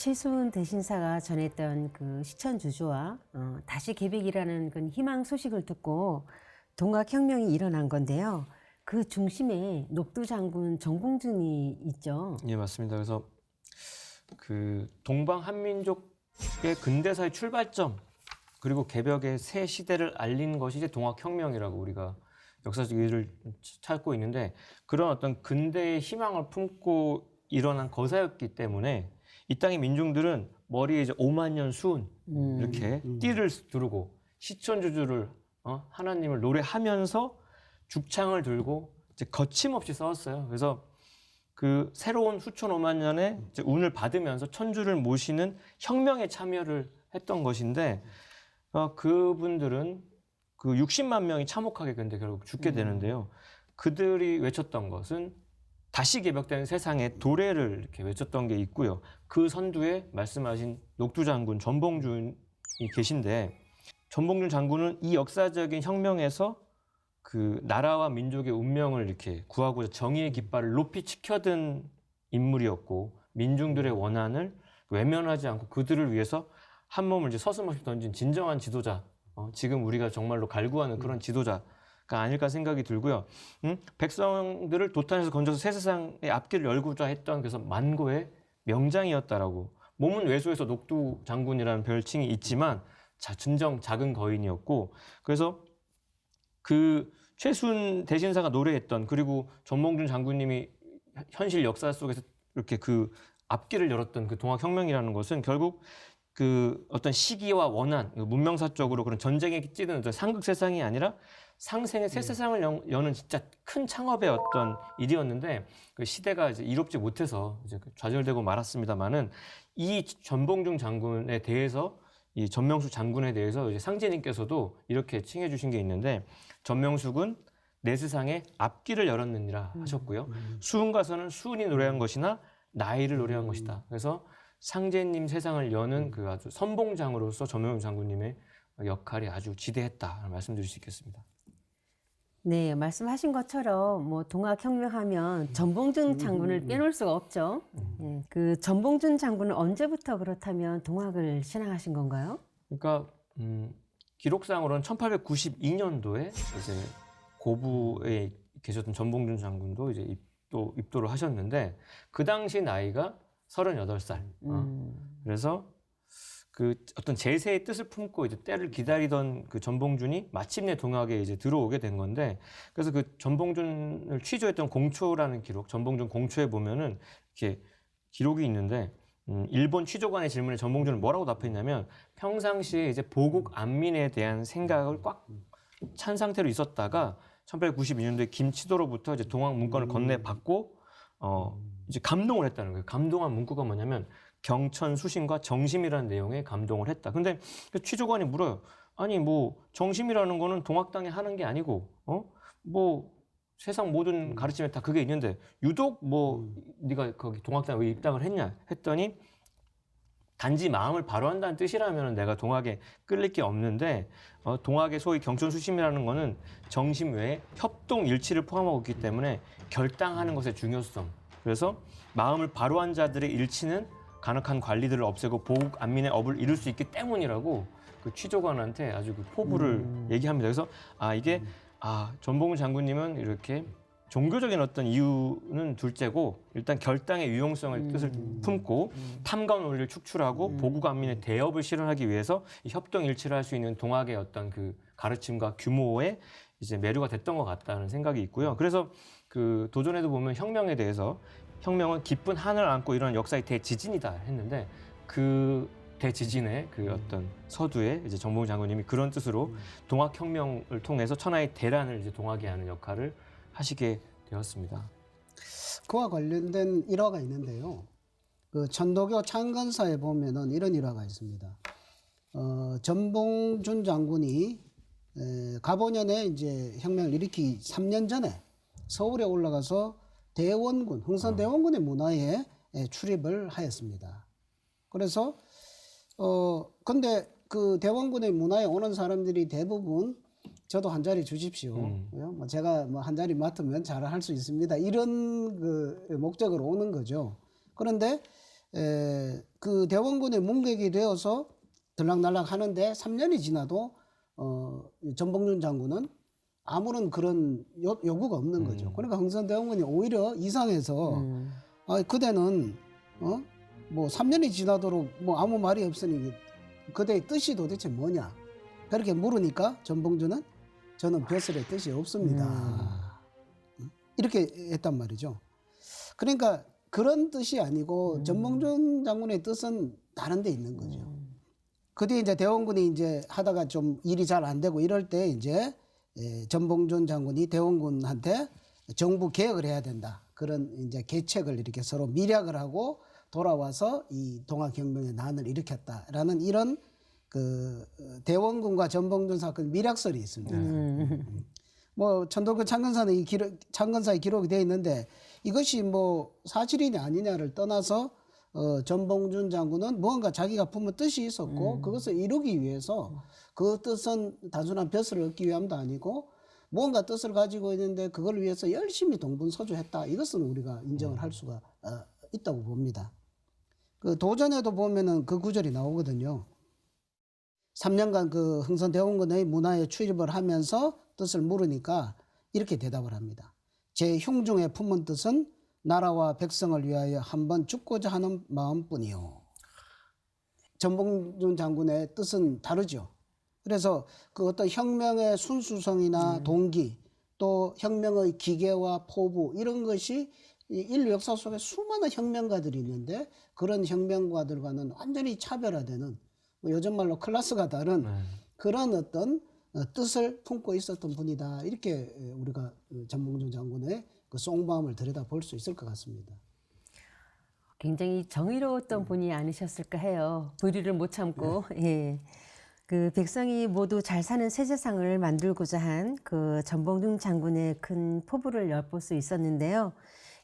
최순 대신사가 전했던 그 시천 주조와 다시 개백이라는 그 희망 소식을 듣고 동학혁명이 일어난 건데요. 그 중심에 녹두 장군 정봉준이 있죠. 예, 맞습니다. 그래서 그 동방 한민족의 근대사의 출발점 그리고 개벽의 새 시대를 알린 것이 이제 동학혁명이라고 우리가 역사적 의의를 찾고 있는데, 그런 어떤 근대의 희망을 품고 일어난 거사였기 때문에 이 땅의 민중들은 머리에 이제 5만 년 수은 이렇게 띠를 두르고 시천주주를 하나님을 노래하면서 죽창을 들고 이제 거침없이 싸웠어요. 그래서 그 새로운 수천 5만 년의 이제 운을 받으면서 천주를 모시는 혁명에 참여를 했던 것인데, 그분들은 그 60만 명이 참혹하게 근데 결국 죽게 되는데요. 그들이 외쳤던 것은 다시 개벽된 세상의 도래를 이렇게 외쳤던 게 있고요. 그 선두에 말씀하신 녹두 장군 전봉준이 계신데, 전봉준 장군은 이 역사적인 혁명에서 그 나라와 민족의 운명을 이렇게 구하고자 정의의 깃발을 높이 치켜든 인물이었고, 민중들의 원한을 외면하지 않고 그들을 위해서 한 몸을 이제 서슴없이 던진 진정한 지도자, 지금 우리가 정말로 갈구하는 그런 지도자가 아닐까 생각이 들고요. 백성들을 도탄에서 건져서 새 세상의 앞길을 열고자 했던, 그래서 만고의 명장이었다라고. 몸은 왜소해서 녹두 장군이라는 별칭이 있지만 진정 작은 거인이었고, 그래서 그 최순 대신사가 노래했던, 그리고 전봉준 장군님이 현실 역사 속에서 이렇게 그 앞길을 열었던 그 동학혁명이라는 것은 결국 그 어떤 시기와 원한, 문명사적으로 그런 전쟁에 찌든 어떤 상극 세상이 아니라 상생의 새 세상을 여는 진짜 큰 창업의 어떤 일이었는데, 그 시대가 이제 이롭지 못해서 이제 좌절되고 말았습니다만은, 이 전봉준 장군에 대해서, 이 전명숙 장군에 대해서 이제 상제님께서도 이렇게 칭해 주신 게 있는데, 전명숙은 내 세상에 앞길을 열었느니라 하셨고요. 수훈가서는 수훈이 노래한 것이나 나이를 노래한 것이다. 그래서 상제님 세상을 여는 그 아주 선봉장으로서 전명숙 장군님의 역할이 아주 지대했다 말씀드릴 수 있겠습니다. 네, 말씀하신 것처럼 뭐 동학혁명하면 전봉준 장군을 빼놓을 수가 없죠. 네, 그 전봉준 장군은 언제부터 그렇다면 동학을 신앙하신 건가요? 그러니까 기록상으로는 1892년도에 이제 고부에 계셨던 전봉준 장군도 이제 입도를 하셨는데, 그 당시 나이가 38살. 그래서 그 어떤 제세의 뜻을 품고 이제 때를 기다리던 그 전봉준이 마침내 동학에 이제 들어오게 된 건데, 그래서 그 전봉준을 취조했던 공초라는 기록, 전봉준 공초에 보면은 이렇게 기록이 있는데, 일본 취조관의 질문에 전봉준은 뭐라고 답했냐면, 평상시에 이제 보국 안민에 대한 생각을 꽉 찬 상태로 있었다가 1892년도에 김치도로부터 이제 동학 문건을 건네받고 이제 감동을 했다는 거예요. 감동한 문구가 뭐냐면 경천 수신과 정심이라는 내용에 감동을 했다. 근데 그 취조관이 물어요. 아니 뭐 정심이라는 거는 동학당에 하는 게 아니고 뭐 세상 모든 가르침에 다 그게 있는데 유독 뭐 네가 거기 동학당에 왜 입당을 했냐 했더니, 단지 마음을 바로 한다는 뜻이라면 내가 동학에 끌릴 게 없는데, 동학의 소위 경천수심이라는 거는 정심 외에 협동일치를 포함하고 있기 때문에 결당하는 것의 중요성, 그래서 마음을 바로 한 자들의 일치는 간혹한 관리들을 없애고 보국 안민의 업을 이룰 수 있기 때문이라고 그 취조관한테 아주 그 포부를 얘기합니다. 그래서 이게 전봉준 장군님은 이렇게 종교적인 어떤 이유는 둘째고, 일단 결당의 유용성을 뜻을 품고 탐관 논리를 축출하고 보국 안민의 대업을 실현하기 위해서 이 협동일치를 할 수 있는 동학의 어떤 그 가르침과 규모에 이제 매료가 됐던 것 같다는 생각이 있고요. 그래서 그 도전에도 보면 혁명에 대해서, 혁명은 깊은 한을 안고 일어난 역사의 대지진이다 했는데, 그 대지진의 그 어떤 서두에 이제 전봉준 장군님이 그런 뜻으로 동학혁명을 통해서 천하의 대란을 이제 동하게 하는 역할을 하시게 되었습니다. 그와 관련된 일화가 있는데요. 그 천도교 창건사에 보면은 이런 일화가 있습니다. 전봉준 장군이 가보년에 이제 혁명을 일으키기 3년 전에 서울에 올라가서 대원군, 흥선 대원군의 문화에 출입을 하였습니다. 그래서 근데 그 대원군의 문화에 오는 사람들이 대부분 저도 한 자리 주십시오. 뭐 제가 뭐 한 자리 맡으면 잘 할 수 있습니다. 이런 그 목적으로 오는 거죠. 그런데 그 대원군의 문객이 되어서 들락날락 하는데 3년이 지나도 전봉준 장군은 아무런 그런 요구가 없는 거죠. 그러니까 흥선대원군이 오히려 이상해서 그대는 뭐 3년이 지나도록 뭐 아무 말이 없으니 그대의 뜻이 도대체 뭐냐 그렇게 물으니까 전봉준은 저는 벼슬의 뜻이 없습니다. 이렇게 했단 말이죠. 그러니까 그런 뜻이 아니고 전봉준 장군의 뜻은 다른 데 있는 거죠. 그 뒤에 이제 대원군이 이제 하다가 좀 일이 잘 안 되고 이럴 때 이제 전봉준 장군이 대원군한테 정부 개혁을 해야 된다. 그런 이제 계책을 이렇게 서로 밀약을 하고 돌아와서 이 동학혁명의 난을 일으켰다라는 이런 그 대원군과 전봉준 사건 밀약설이 있습니다. 뭐 천도교 창건사에 기록이 되어 있는데 이것이 뭐 사실이냐 아니냐를 떠나서 전봉준 장군은 무언가 자기가 품은 뜻이 있었고 그것을 이루기 위해서 그 뜻은 단순한 벼슬을 얻기 위함도 아니고 무언가 뜻을 가지고 있는데 그걸 위해서 열심히 동분서주했다. 이것은 우리가 인정을 할 수가 있다고 봅니다. 그 도전에도 보면은 그 구절이 나오거든요. 3년간 그 흥선대원군의 문화에 출입을 하면서 뜻을 물으니까 이렇게 대답을 합니다. 제 흉중에 품은 뜻은 나라와 백성을 위하여 한번 죽고자 하는 마음뿐이요. 전봉준 장군의 뜻은 다르죠. 그래서 그 어떤 혁명의 순수성이나 동기 또 혁명의 기계와 포부 이런 것이 인류 역사 속에 수많은 혁명가들이 있는데 그런 혁명가들과는 완전히 차별화되는 요즘 말로 클래스가 다른 그런 어떤 뜻을 품고 있었던 분이다. 이렇게 우리가 전봉준 장군의 그 속마음을 들여다볼 수 있을 것 같습니다. 굉장히 정의로웠던 분이 아니셨을까 해요. 불의를 못 참고. 예. 그 백성이 모두 잘 사는 새 세상을 만들고자 한 그 전봉준 장군의 큰 포부를 엿볼 수 있었는데요.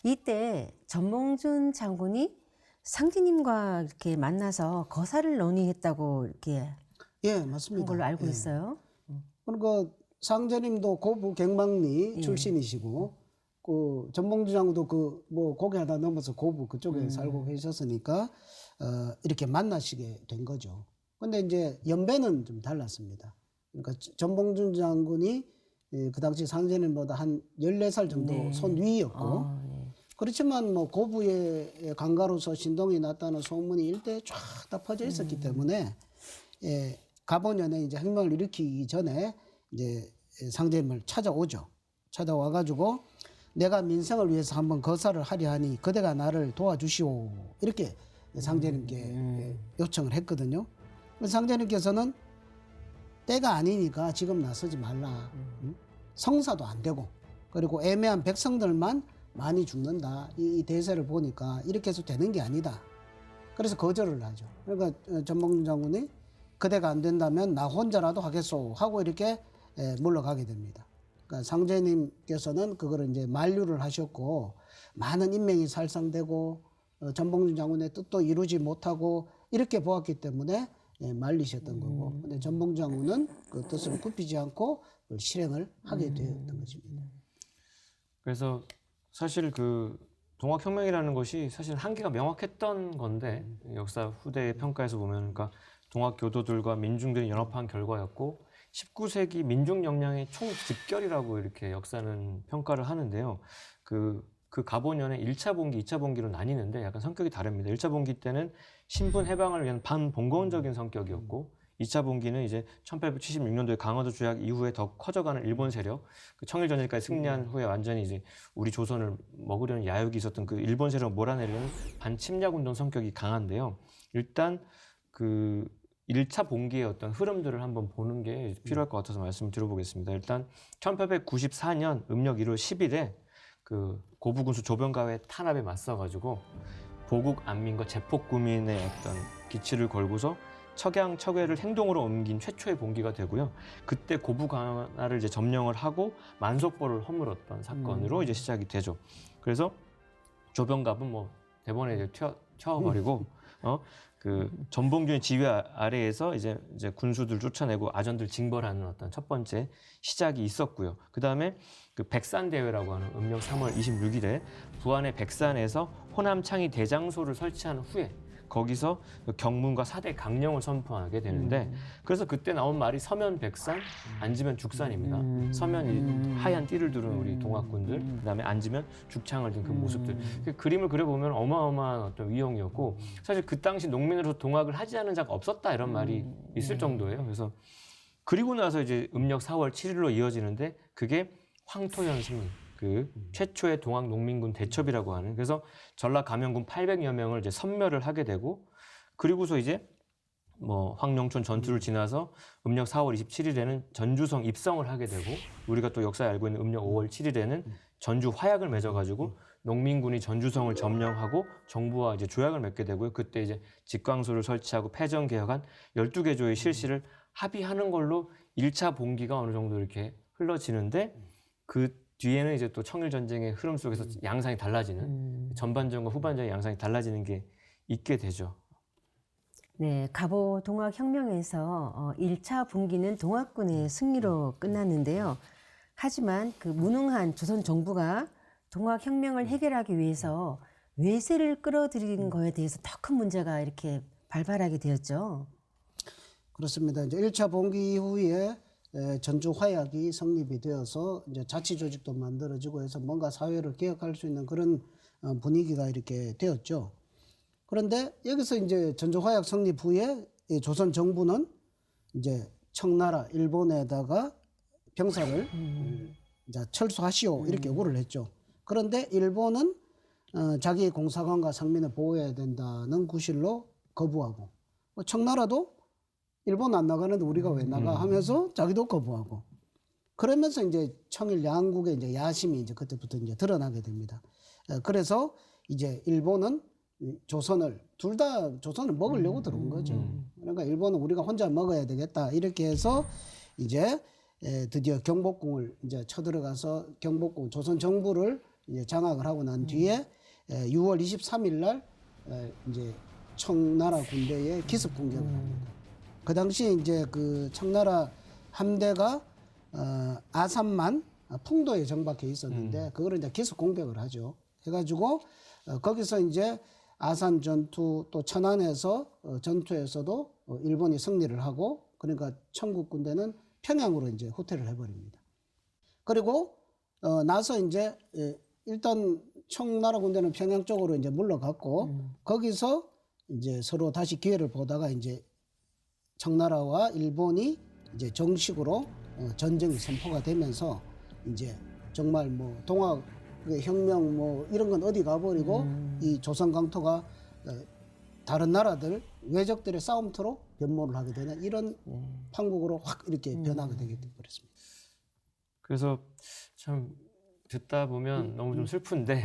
이때 전봉준 장군이 상제님과 이렇게 만나서 거사를 논의했다고 이렇게 예, 맞습니다. 한 걸로 알고 예. 있어요. 그러니까 상제님도 고부 갱망리 출신이시고 그 전봉준 장군도 그 뭐 고개 하나 넘어서 고부 그쪽에 살고 계셨으니까 이렇게 만나시게 된 거죠. 근데 이제 연배는 좀 달랐습니다. 그러니까 전봉준 장군이 그 당시 상제님보다 한 14살 정도 손 위였고 그렇지만 뭐 고부의 강가로서 신동이 났다는 소문이 일대에 쫙 다 퍼져 있었기 때문에 가보년에 이제 혁명을 일으키기 전에 이제 상제님을 찾아오죠. 찾아와가지고 내가 민생을 위해서 한번 거사를 하려 하니 그대가 나를 도와주시오. 이렇게 상제님께 요청을 했거든요. 상제님께서는 때가 아니니까 지금 나서지 말라. 성사도 안 되고 그리고 애매한 백성들만 많이 죽는다. 이 대세를 보니까 이렇게 해서 되는 게 아니다. 그래서 거절을 하죠. 그러니까 전봉준 장군이 그대가 안 된다면 나 혼자라도 하겠소 하고 이렇게 물러가게 됩니다. 그러니까 상제님께서는 그거를 이제 만류를 하셨고 많은 인명이 살상되고 전봉준 장군의 뜻도 이루지 못하고 이렇게 보았기 때문에 말리셨던 거고, 근데 전봉준 장군은 그 뜻을 굽히지 않고 그걸 실행을 하게 되었던 것입니다. 그래서 사실 그 동학혁명이라는 것이 사실 한계가 명확했던 건데 역사 후대의 평가에서 보면 그러니까 동학교도들과 민중들이 연합한 결과였고 19세기 민중 역량의 총집결이라고 이렇게 역사는 평가를 하는데요. 그 가보년에 1차 봉기, 2차 봉기로 나뉘는데 약간 성격이 다릅니다. 1차 봉기 때는 신분 해방을 위한 반봉건적인 성격이었고 2차 봉기는 이제 1876년도에 강화도 조약 이후에 더 커져가는 일본 세력, 그 청일전쟁까지 승리한 후에 완전히 이제 우리 조선을 먹으려는 야욕이 있었던 그 일본 세력을 몰아내려는 반침략운동 성격이 강한데요. 일단 그 1차 봉기의 어떤 흐름들을 한번 보는 게 필요할 것 같아서 말씀을 드려보겠습니다. 일단 1894년 음력 1월 10일에 그 고부군수 조병가의 탄압에 맞서가지고 보국 안민과 제폭구민의 어떤 기치를 걸고서 척양척외를 행동으로 옮긴 최초의 봉기가 되고요. 그때 고부간화를 이제 점령을 하고 만석벌을 허물었던 사건으로 이제 시작이 되죠. 그래서 조병갑은 뭐 대본에 이제 튀어버리고 그 전봉준의 지휘 아래에서 이제 군수들 쫓아내고 아전들 징벌하는 어떤 첫 번째 시작이 있었고요. 그 다음에 그 백산 대회라고 하는 음력 3월 26일에 부안의 백산에서 호남 창의 대장소를 설치한 후에 거기서 경문과 4대 강령을 선포하게 되는데 그래서 그때 나온 말이 서면 백산, 앉으면 죽산입니다. 서면 하얀 띠를 두른 우리 동학군들, 그다음에 앉으면 죽창을 든 그 모습들. 그 그림을 그려보면 어마어마한 어떤 위용이었고 사실 그 당시 농민으로서 동학을 하지 않은 자가 없었다 이런 말이 있을 정도예요. 그래서 그리고 나서 이제 음력 4월 7일로 이어지는데 그게 황토현 승리. 그 최초의 동학 농민군 대첩이라고 하는 그래서 전라 감영군 800여 명을 이제 섬멸을 하게 되고 그리고서 이제 뭐 황룡촌 전투를 지나서 음력 4월 27일에는 전주성 입성을 하게 되고 우리가 또 역사에 알고 있는 음력 5월 7일에는 전주 화약을 맺어가지고 농민군이 전주성을 점령하고 정부와 이제 조약을 맺게 되고요. 그때 이제 직광소를 설치하고 패전 개혁한 12개 조의 실시를 합의하는 걸로 1차 봉기가 어느 정도 이렇게 흘러지는데 그 뒤에는 이제 또 청일 전쟁의 흐름 속에서 양상이 달라지는 전반전과 후반전의 양상이 달라지는 게 있게 되죠. 네, 갑오 동학혁명에서 1차 분기는 동학군의 승리로 끝났는데요. 하지만 그 무능한 조선 정부가 동학혁명을 해결하기 위해서 외세를 끌어들이는 거에 대해서 더 큰 문제가 이렇게 발발하게 되었죠. 그렇습니다. 이제 1차 봉기 이후에 전주 화약이 성립이 되어서 이제 자치 조직도 만들어지고 해서 뭔가 사회를 개혁할 수 있는 그런 분위기가 이렇게 되었죠. 그런데 여기서 이제 전주 화약 성립 후에 이 조선 정부는 이제 청나라 일본에다가 병사를 이제 철수하시오 이렇게 요구를 했죠. 그런데 일본은 자기 공사관과 상민을 보호해야 된다는 구실로 거부하고 청나라도 일본 안 나가는데 우리가 왜 나가 하면서 자기도 거부하고 그러면서 이제 청일 양국의 이제 야심이 이제 그때부터 이제 드러나게 됩니다. 그래서 이제 일본은 조선을 둘 다 조선을 먹으려고 들어온 거죠. 그러니까 일본은 우리가 혼자 먹어야 되겠다 이렇게 해서 이제 드디어 경복궁을 이제 쳐들어가서 경복궁 조선 정부를 이제 장악을 하고 난 뒤에 6월 23일 날 이제 청나라 군대에 기습 공격을 합니다. 그 당시 이제 그 청나라 함대가 아산만 풍도에 정박해 있었는데 그거를 이제 기습 공격을 하죠. 해가지고 거기서 이제 아산 전투 또 천안에서 전투에서도 일본이 승리를 하고 그러니까 청국 군대는 평양으로 이제 후퇴를 해버립니다. 그리고 나서 이제 일단 청나라 군대는 평양 쪽으로 이제 물러갔고 거기서 이제 서로 다시 기회를 보다가 이제 청나라와 일본이 이제 정식으로 전쟁이 선포가 되면서 이제 정말 뭐 동학 혁명 뭐 이런 건 어디 가버리고 이 조선 강토가 다른 나라들 외적들의 싸움터로 변모를 하게 되는 이런 판국으로 확 이렇게 변하게 되게 되버렸습니다. 그래서 참 듣다 보면 너무 좀 슬픈데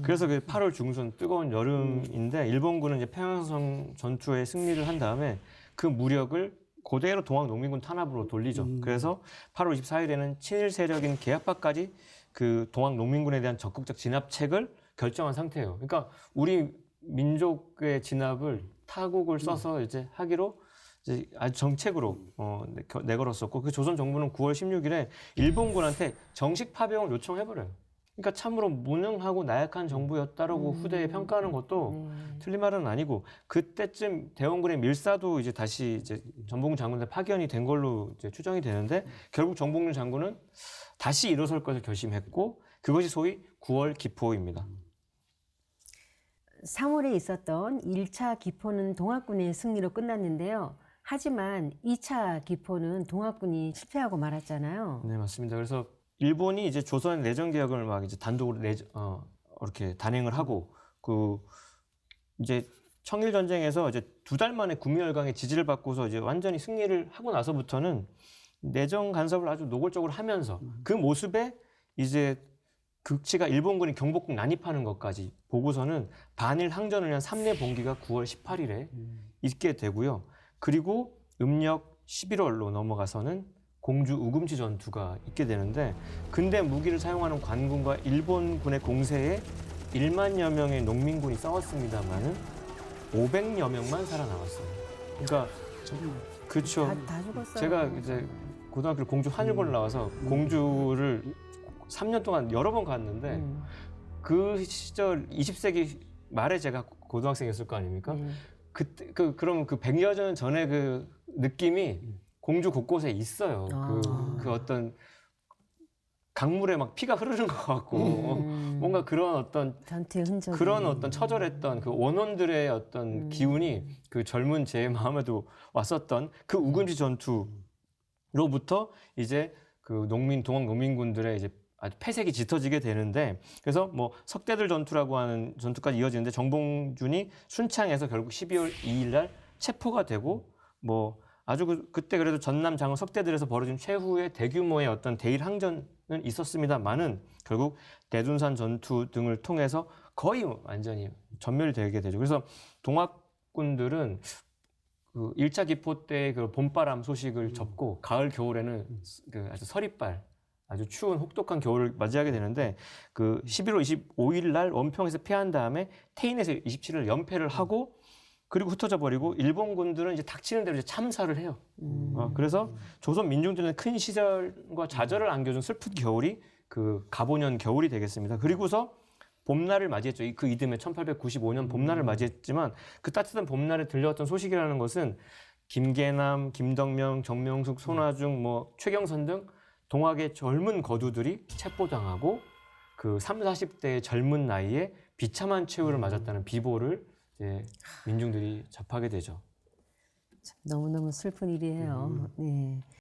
그래서 그 8월 중순 뜨거운 여름인데 일본군은 이제 평양성 전투에 승리를 한 다음에 그 무력을 그대로 동학 농민군 탄압으로 돌리죠. 그래서 8월 24일에는 친일 세력인 계약파까지 그 동학 농민군에 대한 적극적 진압책을 결정한 상태예요. 그러니까 우리 민족의 진압을 타국을 써서 이제 하기로 이제 아주 정책으로 내걸었었고 그 조선 정부는 9월 16일에 일본군한테 정식 파병을 요청해버려요. 그러니까 참으로 무능하고 나약한 정부였다라고 후대에 평가하는 것도 틀린 말은 아니고 그때쯤 대원군의 밀사도 이제 다시 이제 전봉준 장군한테 파견이 된 걸로 이제 추정이 되는데 결국 전봉준 장군은 다시 일어설 것을 결심했고 그것이 소위 9월 기포입니다. 3월에 있었던 1차 기포는 동학군의 승리로 끝났는데요. 하지만 2차 기포는 동학군이 실패하고 말았잖아요. 네, 맞습니다. 그래서 일본이 이제 조선 내정 개혁을 막 이제 단독으로 이렇게 단행을 하고 그 이제 청일 전쟁에서 이제 2달 만에 구미열강의 지지를 받고서 이제 완전히 승리를 하고 나서부터는 내정 간섭을 아주 노골적으로 하면서 그 모습에 이제 극치가 일본군이 경복궁 난입하는 것까지 보고서는 반일 항전을 위한 3례 봉기가 9월 18일에 있게 되고요. 그리고 음력 11월로 넘어가서는 공주 우금치 전투가 있게 되는데 근대 무기를 사용하는 관군과 일본군의 공세에 1만여 명의 농민군이 싸웠습니다만은 500여 명만 살아남았어요. 그러니까 그렇죠. 다 죽었어요. 제가 이제 고등학교 공주 한일고를 나와서 공주를 3년 동안 여러 번 갔는데 그 시절 20세기 말에 제가 고등학생이었을 거 아닙니까? 네. 그때 그럼 그 100여 년 전에 그 느낌이 공주 곳곳에 있어요. 그 어떤 강물에 막 피가 흐르는 것 같고 뭔가 그런 어떤 전투의 흔적. 그런 어떤 처절했던 그 원원들의 어떤 기운이 그 젊은 제 마음에도 왔었던 그 우금지 전투로부터 이제 그 동학 농민군들의 이제 아주 패색이 짙어지게 되는데 그래서 뭐 석대들 전투라고 하는 전투까지 이어지는데 정봉준이 순창에서 결국 12월 2일 날 체포가 되고 뭐 아주 그때 그래도 전남 장흥 석대들에서 벌어진 최후의 대규모의 어떤 대일 항전은 있었습니다만은 결국 대둔산 전투 등을 통해서 거의 완전히 전멸되게 되죠. 그래서 동학군들은 그 1차 기포 때 그 봄바람 소식을 접고 가을 겨울에는 그 아주 서리빨 아주 추운 혹독한 겨울을 맞이하게 되는데 그 11월 25일 날 원평에서 패한 다음에 태인에서 27일 연패를 하고 그리고 흩어져 버리고 일본군들은 이제 닥치는 대로 이제 참사를 해요. 그래서 조선 민중들은 큰 시절과 좌절을 안겨준 슬픈 겨울이 그 갑오년 겨울이 되겠습니다. 그리고서 봄날을 맞이했죠. 그 이듬해 1895년 봄날을 맞이했지만 그 따뜻한 봄날에 들려왔던 소식이라는 것은 김계남, 김덕명, 정명숙, 손아중, 뭐 최경선 등 동학의 젊은 거두들이 체포당하고 그 30, 40대의 젊은 나이에 비참한 최후를 맞았다는 비보를 이제 민중들이 접하게 되죠. 너무너무 슬픈 일이에요. 네.